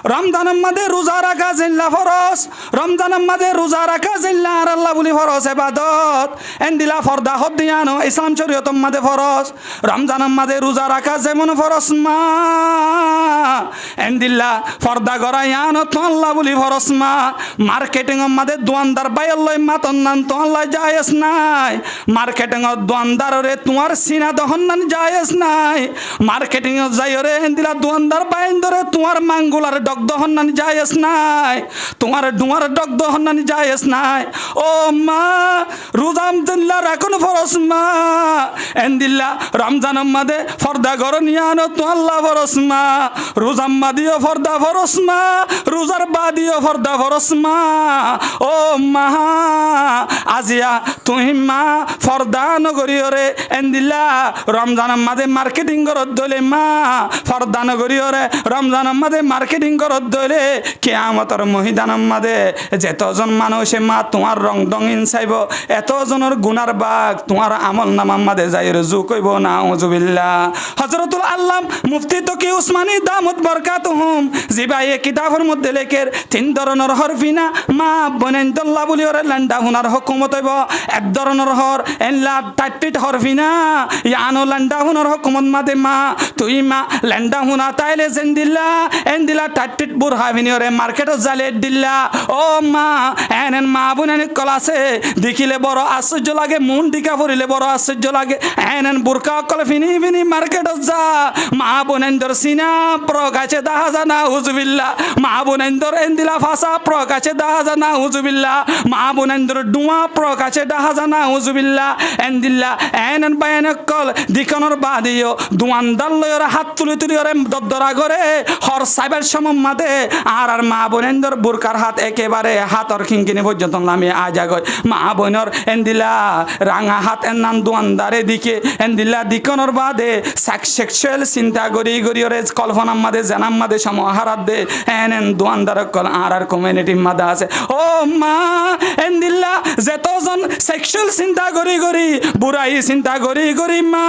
রমজানের মাঝে রোজা রাখা জিল্লা ফরজ রমজানের মাঝে রোজা রাখা জিল্লা আর আল্লাহ বলি ফরজ ইবাদত এন দিলা ফরদা হদ দিয়ানো ইসলাম শরীয়তের মাঝে ফরজ রমজানের মাঝে রোজা রাখা যেমন ফরজ মা এন দিল্লা ফরদা গড়াইয়ানো তো আল্লাহ বলি ফরজ মা মার্কেটিংয়ের মাঝে দোয়ানদার বাইল্লই মাতন নান তো আল্লাহ জায়েজ নাই মার্কেটিংয়ের দোয়ানদারে তোমার সিনা দহন নান জায়েজ নাই মার্কেটিংয়ে যাইরে এন দিলা দোয়ানদার বাইন্দরে তোমার মাঙ্গুলার দগ্ধ হন্নানি জায়েজ নাই, তোমার ডুয়ার দগ্ধ হন্নানি জায়েজ নাই। ও মা রোজাম দিল্লা রাখুন ফরস মা, এন দিল্লা রমজান মাদে ফর্দা গরন ইয়ানো তো আল্লাহ ফরস মা, রোজাম মাদিও ফর্দা ফরস মা, রোজার বাদিও ফর্দা ফরস মা। ও মা আজিয়া তুই মা ফর্দা নগরীয়রে এন দিল্লা রমজান মাদে মার্কেটিং করত দলে মা, ফর্দা নগরীয়রে রমজান মাদে মার্কেটিং করত দলে কিয়ামতর মহিদান মাদে যেতজন মানুষে মা তোমার রং ডঙিন চাইব, এতজনের গুনার বাঘ তোমার আমল নামার মাদে যাই রুজু কইব না উজুবিল্লাহ। হযরতুল আল্লাম মুফতি তকি উসমানী দামত বরকাতুহুম জিবায়ে কিতাবের মধ্যে লেখের 3 ধরনের হরফিনা মা বনেন্দল্লাহ বলি ওরে লান্ডা হুনার হুকুমত হইব। এক ধরনের হর এনলা টাইপিট হরফিনা ইয়ানো লান্ডা হুনার হুকুমত মাদে মা তুই মা লান্ডা হুনা তাইলে জেন্দিল্লা এন্দিলা টাইপিট বুর হাবিনি ওরে মার্কেটত জালে দিল্লা। ও মা এন মা বোনেন কলাছে দেখিলে বড় আশ্চর্য লাগে, মন দিকা পড়িলে বড় আশ্চর্য লাগে। এন বুরকা কল ফিনি ফিনি মার্কেটত যা মা বোনেন্দর সিনা প্রকাশে দেখা জানা হুজুবিল্লা, মা বোনেন্দর এন্দিলা ফাঁসা প্রকাশে দেখা জানা হুজুবিল্লা, মা বোনেন্দর ডুয়া প্রকাশে দেখা জানা হুজুবিল্লা। এন্দিল্লা এন বায়ন কল দিকনের বাদিও দুয়ান্দার লয়র হাত তুলি তুলি ওরে দদ্দরা করে হর সাইবার সমম্মাদে আর আর মা বোনেন্দর বুরকার হাত একেবারে হাতর খিঙ্কিনি পর্যন্ত নামে আজাগয়। মা বোনের এন্দিলা রাঙা হাত এনান দুয়ান্দারে দিকে এন্দিল্লা দিকনের বাদে সেক্সুয়াল চিন্তা গড়ি গড়ি ওরে কল্পনার মাদে জানাম মাদে সমাহারাত দে এন দুয়ান্দার কল আর আর কমিউনিটির মাদে আছে। ও মা এন্দিল্লা যেতজন সেক্সুয়াল চিন্তা গড়ি গড়ি বুড়াই চিন্তা গড়ি গড়ি মা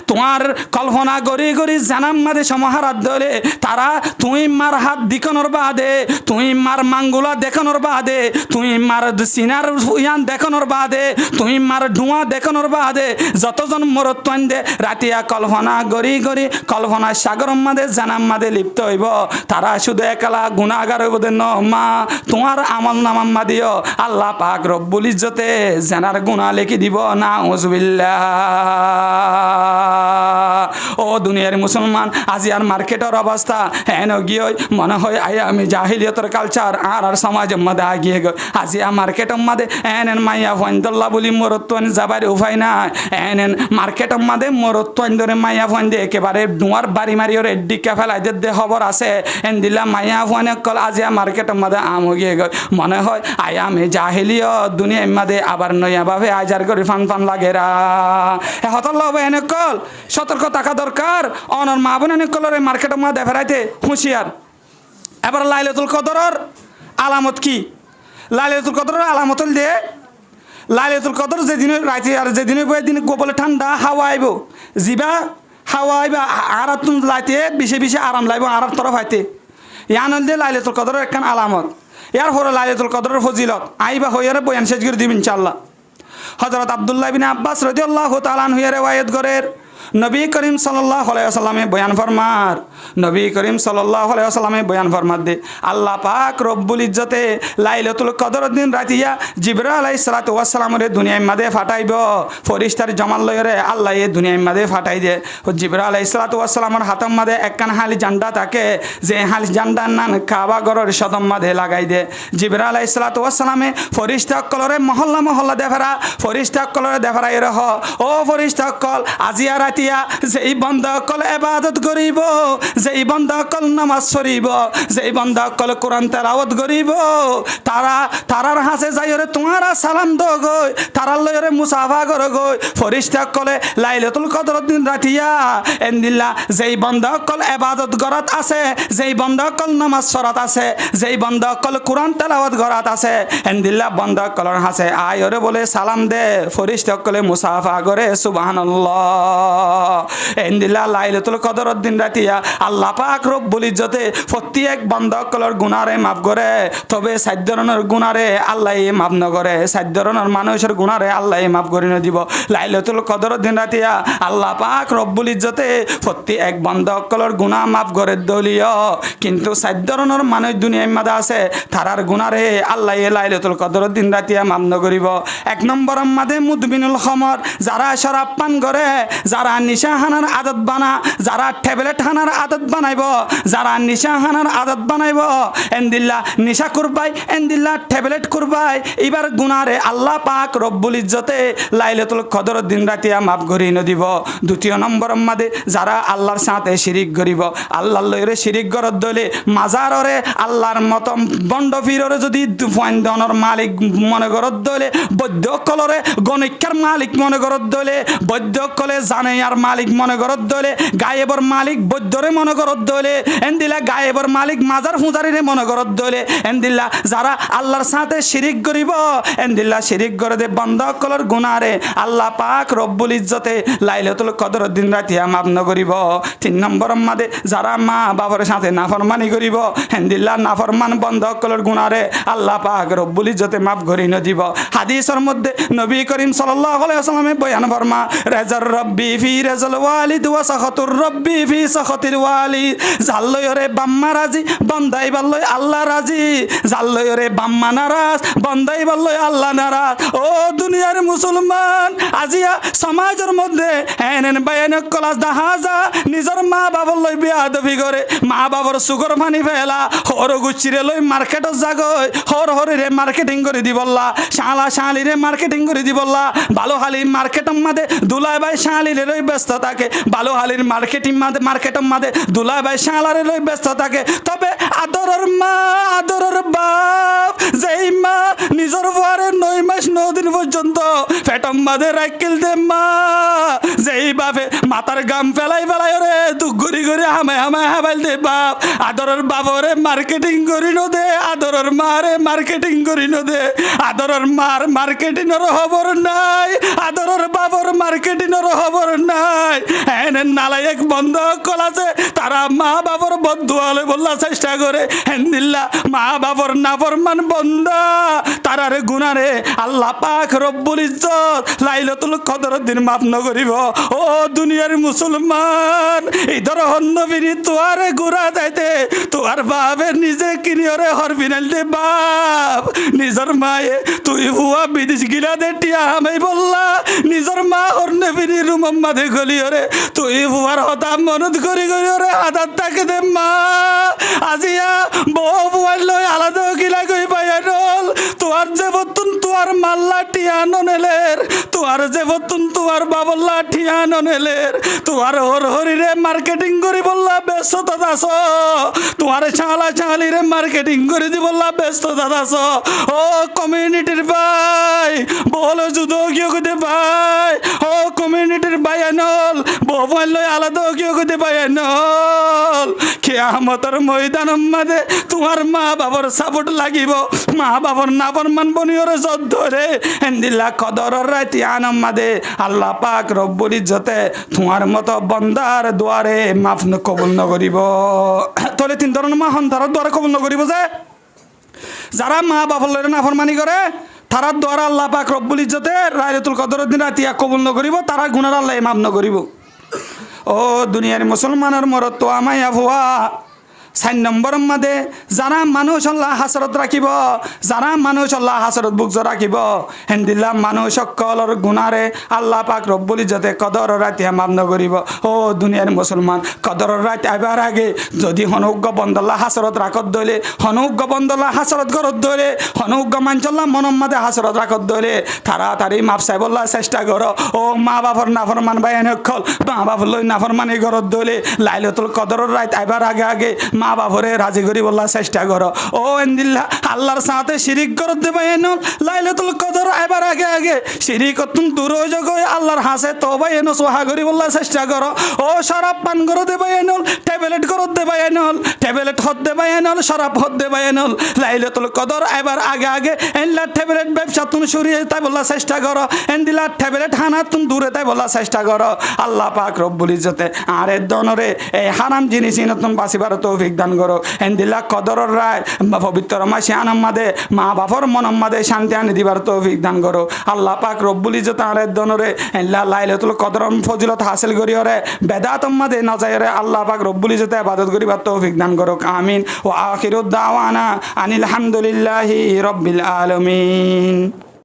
তোমার কল্পনা গড়ি গড়ি জানাম মাদে সমাহারাত দলে তারা তুই মার হাত দিকনের বাদে তুই মার মাঙ্গুলা দেখানোর বাদে তুই মার সিনার ইয়ান দেখানোর বাদে তুই মার ধোঁয়া দেখানোর বাদে যতজন মরত্বন দে রাতিয়া কল্পনা গড়ি গড়ি কল্পনা সাগর মাদে জানাম মাদে লিপ্ত হইব তারা শুধু একলা গুণাগার হইব দে ন মা তোমার আমল নামাম মাদিও আল্লাহ পাক রব্বুল ইজ্জতে জানার গুণা লিখি দিব না উজুবিল্লাহ। ও দুনিয়ার মুসলমান আজি আর মার্কেটের অবস্থা হেন গিয়ে মনে হয় আই আমি জাহিলিয়তের কালচার আর আর সমাজের মধ্যে আগিয়ে গো আজি আর মার্কেটের মধ্যে এন মাইয়া ফন্দল্লা বলি মরত্বন যাবার উপায় না এন মার্কেটের মধ্যে মরত্বন ধরে মাইয়া ফন দিয়ে একেবারে ডুয়ার বাড়ি মারি ওর ডিকা ফেলাই দে খবর আছে এন দিলা মাইয়া ফোনে কল আজি আর মার্কেটের মধ্যে আম গিয়ে গো মনে হয় আই আমি জাহিলিয় দুনিয়ার মধ্যে আবার নয়া ভাবে আজার করে ফান ফান লাগেরা হতল এনে কল সতর্ক থাকা দরকার অনর মা বোন এনে কলরে মার্কেটের মধ্যে ফেরাইতে হুঁশিয়ার। এবার লাইলাতুল কদরের আলামত কি? লাইলাতুল কদরের আলামত দিয়ে লাইলাতুল কদর যেদিন রাইতে আর যেদিন দিন গোপলে ঠান্ডা হাওয়া আইব জিবা হাওয়া আইবা আর তুমি লাইতে বেশি বেশি আরাম লাগব আর তরফ হাইতে ইয়ান দিয়ে লাইলাতুল কদরের একখান আলামত। ইয়ার পরে লাইলাতুল কদরের ফজিলত আইবা হইয়ারে বয়ান শেষ করে দিব ইনশাআল্লাহ। হযরত আব্দুল্লাহ বিন আব্বাস রাদিয়াল্লাহু তাআলা আনহু রিওয়ায়াত করেন নবী করিম সাল্লাল্লাহু আলাইহি ওয়াসাল্লামে বয়ান ফরমার নবী করিম সাল্লাল্লাহু আলাইহি ওয়াসাল্লামে বয়ান ফরমার দে আল্লাহ পাক রব্বুল ইজ্জতে লাইলাতুল কদরের দিন রাতিয়া জিবরাইল আলাইহিস সালাতু ওয়াস সালামরে দুনিয়ার মাঝে ফাটাইব ফেরেশতার জমাল লয়রে আল্লাহ এই দুনিয়ার মাঝে ফাটাই দে। জিবরাইল আলাইহিস সালাতু ওয়াস সালামের হাতের মাঝে একখান হালি জান্ডা থাকে যে হালি জান্ডার নাম কাবা ঘরের সদম মাঝে লাগাই দে। জিবরাইল আলাইহিস সালাতু ওয়াস সালামে ফেরেশতা কলরে মহল্লা মহল্লা দেফারা ফেরেশতা কলরে দেফারা এরহ ও ফেরেশতা কল আজিয়া রাতিয়া যেই বান্দা কল ইবাদত করিব যেই বান্দা কল নামাজ পড়িব যেই বান্দা কল কোরআন তেলাওয়াত করিব তারার হাসে যাইরে তোমারা সালাম দো গই তারার লয়রে মুসাফা কর গই ফেরেশতা কলে লাইলাতুল কদর দিন রাতিয়া এন্দিল্লা যেই বান্দা কল ইবাদত গরাত আছে যেই বান্দা কল নামাজ পড়াত আছে যেই বান্দা কল কোরআন তেলাওয়াত গরাত আছে এন্দিল্লা বান্দা কলর হাসে আয়রে বলে সালাম দে ফেরেশতা কলে মুসাফা করে সুবহানাল্লাহ। এন্দিল্লা লাইলাতুল কদরের দিন রাতিয়া আল্লাহ পাক রব্বুল ইজ্জতে প্রত্যেক বান্দা কলর গুনারে মাফ করে তবে 7 ধরনের গুনারে আল্লাহ মাফ ন করে 7 ধরনের মানুষের গুনারে আল্লাহ মাফ করে ন দিব। লাইলাতুল কদরের দিন রাতিয়া আল্লাহ পাক রব্বুল ইজ্জতে প্রত্যেক বান্দা কলর গুনাহ মাফ করে দলিও কিন্তু 7 ধরনের মানুষ দুনিয়ার মধ্যে আছে তারার গুনারে আল্লাহ লাইলাতুল কদরের দিন রাতিয়া মাফ ন করিব। 1 নম্বরের মধ্যে মুদবিনুল খমর যারা শরাব পান করে যারা নিশা হানার আদত বানা, যারা ট্যাবলেট হানার আদত বানাইব, যারা নিশা হানার আদত বানাইব, এন্দিল্লা নিশা করবাই, এন্দিল্লা ট্যাবলেট করবাই, এবার গুনারে আল্লাহ পাক রব্বুল ইজ্জতে লাইলাতুল কদর দিন রাতিয়া মাফ করি ন দিব। দ্বিতীয় নম্বর মাদে যারা আল্লাহর সাথে শিরিক করিব, আল্লাহর লইরে শিরিক করত দলে মাজাররে আল্লাহর মত বন্ড ফিররে যদি ফয়ন্দনের মালিক মনে করত দলে, বৈদ্যকলরে গণিক্ষার মালিক মনে করত দলে, বৈদ্যকলে জানাইয়ার মালিক মনে করত দলে, গায়েবর মালিক বৈদ্যরে মনে করত দলে, এন্দিলা গায়েবর মালিক মাজার ফুজারিরে মনে করত দলে, এন্দিল্লা যারা আল্লাহর সাথে শিরিক করিব, এন্দিল্লা শিরিক করে দে বন্ধকলর গুনারে আল্লাহ পাক রব্বুল ইজ্জতে লাইলাতুল কদর দিন রাতিয়া মাফ ন করিব। তিন নম্বর মাদে যারা মা বাবার সাথে নাফরমানি করিব, এন্দিল্লা নাফরমান বন্ধকলর গুনারে আল্লাহ পাক রব্বুল ইজ্জতে মাফ করি ন দিব। হাদিসের মধ্যে নবী করিম সাল্লাল্লাহু আলাইহি ওয়াসাল্লামে বয়ান ফরমা, রাজার রব্বি ফি রাজাল ওয়ালিদ ওয়া সাখাতুর রব্বি ফি সাখাতিল ওয়ালিদ। জাল্লয়রে বাম্মা রাজি, বন্দাই বাল্লয় আল্লাহ রাজি, জাল্লয়রে বাম্মা নারাজ, বন্দাই বাল্লয় আল্লাহ নারাজ। ও দুনিয়ার মুসলমান, আজিয়া সমাজের মধ্যে এন বায়ান কলাস দাহাজা নিজের মা বাবার লই বেয়াদবি করে, মা বাবার সুগর পানি ফেলা, হর গুচ্ছিরে লই মার্কেটত জাগয়, হর হরিরে মার্কেটিং করে দিবল্লা, শালা শালিরে মার্কেটিং করে দিবল্লা। ভালো হালির মার্কেটের মাঝে দুলাই ভাই শালিরে লই ব্যস্ত থাকে, ভালো হালির মার্কেটের মাঝে দুলাই ভাই শালারে লই ব্যস্ত থাকে। তবে আদরের মা, আদরের বাপ, যেই মা নিজের পরে 9 মাস 9 দিন পর্যন্ত পেটম মাঝে রাখিল দে মা, যেই বাপে মাথার গাম ফেলাই ফেলাই রে তুই ঘুরি ঘুরি হামায় হামায় হাবাইল দে বাপ, আদরের বাবরে মার্কেটিং করি ন দে, আদরের মারে মার্কেটিং করি ন দে। আদরের মার মার্কেটিংয়ের খবর নাই, আদরের বাবর মার্কেটিংয়ের খবর নাই। এনে নালায়ক বন্ধ কলাছে তারা মা বাবর বদুয়ালে বললা চেষ্টা করে, হেন্দিল্লা মা বাবর নাফরমান বন্দা তারারে গুনারে আল্লাহ পাক রব্বুল ইজ্জত লাইলাতুল কদর দিন মাফ ন করিব। ও দুনিয়ার মুসলমান, ইধর হন্নবিনী তোয়ারে গুড়া যাইতে তোয়ার বাপে নিজে কিনিয়রে হর বিনাল দে বাপ, নিজের মায়ে তুই হুয়া বিদেশ গিলা দে টিয়া হামাই বললা, নিজের মা হর্নবিনী রুমম্মা দে গলিয়রে তুই হুয়ার হতা মনত করি গলিয়রে আদার তাকে দে মা। আজিয়া বউ বুয়ার লই আলাদা গিলা গই পাইয়ারল, তোয়ার যে বতুন তোয়ার মাল্লা টিয়া ননেলের, তোয়ার যে বতুন তোয়ার বাবল্লা টিয়া ননেলের, তোয়ার হর হরিরে মার্কেটিং করি বললা ব্যস্ত দাস, তোমার চালা চালিরে মার্কেটিং করে দি বললা ব্যস্ত দাস। ও কমিউনিটির ভাই বল যুদো কিয় করতে ভাই, ও কমিউনিটির ভাই আনল বল লই আলাদা কিয় করতে ভাই আনল। কিয়ামতের ময়দান মাঝে তোমার মা বাবার সাপোর্ট লাগিব, মা বাবার নাফরমান বনিয়রে জদ ধরে এন্দিল্লা কদরের রাতি আনম মাদে আল্লাহ পাক রব্বুল ইজ্জতে তোমার মতো বন্দার দুয়ারে মাফ কবুল ন করিব। তলে 3 ধরনের মা হন্তার দুয়ারে কবুল ন করিব, যে যারা মা বাবার লইরে নাফরমানি করে তারার দ্বারা আল্লাহ পাক রব্বুল ইজ্জতে লাইলাতুল কদরের দিন রাতিয়া কবুল ন করিব, তারা গুনার আল্লাহ মাফ ন করিব। ও দুনিয়ার মুসলমানের মরত তো আমায় ভুয়া। 4 নম্বরের মাঝে যারা মানুষ আল্লাহ হাসরত রাখিব, যারা মানুষ আল্লাহ হাসরত বুকজ রাখিব, হেন্দিল্লা মানুষ সকলের গুণারে আল্লাহ পাক রব্বুল ইজ্জতে কদর রাতি মাফ ন করিব। ও দুনিয়ার মুসলমান, কদর রাত আইবার আগে যদি হনুজ্ঞ বন্দল্লাহ হাসরত রাখত দইলে, হনুজ্ঞ বন্দল্লাহ হাসরত করত দইলে, হনুজ্ঞ মানচল্লাহ মনম মাঝে হাসরত রাখত দইলে তাড়াতাড়ি মাফ চাইবল্লাহ চেষ্টা কর। ও মা বাপর নাফরমান বাইন হল, মা বাপর লই নাফরমানি করত দইলে লাইলাতুল কদরের রাত আইবার আগে আগে মা বাপরে রাজি করি বললা চেষ্টা করো। ও এন্দিল্লা আল্লাহর সাথে শিরিক করত দেবে এনো লাইলাতুল কদর আইবার আগে আগে শিরিক তুম দূর হয়ে যাগো, আল্লাহর হাসে তওবা এনো সোহা করি বললা চেষ্টা করো। ও শরাব পান করো দেবে এনো, ট্যাবলেট করত দেবে এনো, ট্যাবলেট হত দেবে এনো, শরাব হত দেবে এনো। লাইলাতুল কদর আইবার আগে আগে এনলা ট্যাবলেট ব্যবসা তুমি সরিয়ে তাই বললা চেষ্টা করো, এন্দিল্লা ট্যাবলেট হানা তুমি দূরে তাই বললা চেষ্টা করো। আল্লাহ পাক রব্বুল ইজ্জতে আর এর দনরে এই হারাম জিনিস নতুন বাঁচিবার তৌফিক দান করো। এন্দিল্লা কদরের রায় পবিত্র মাসে আনাম মাদে মা বাপর মনম মাদে শান্তি আনি দিবার তৌফিক দান করো। আল্লাহ পাক রব্বুল ইজ্জত আর এর দনরে এল্লা লাইলাতুল কদর ফজিলত হাসিল করিয়রে বেদাতম মাদে নজায়রে আল্লাহ পাক রব্বুল ইজ্জতে ইবাদত করিবার তৌফিক দান করো। আমিন। ওয়া আখিরুদ দাওয়ানা আনিল হামদুলিল্লাহি রাব্বিল আলামিন।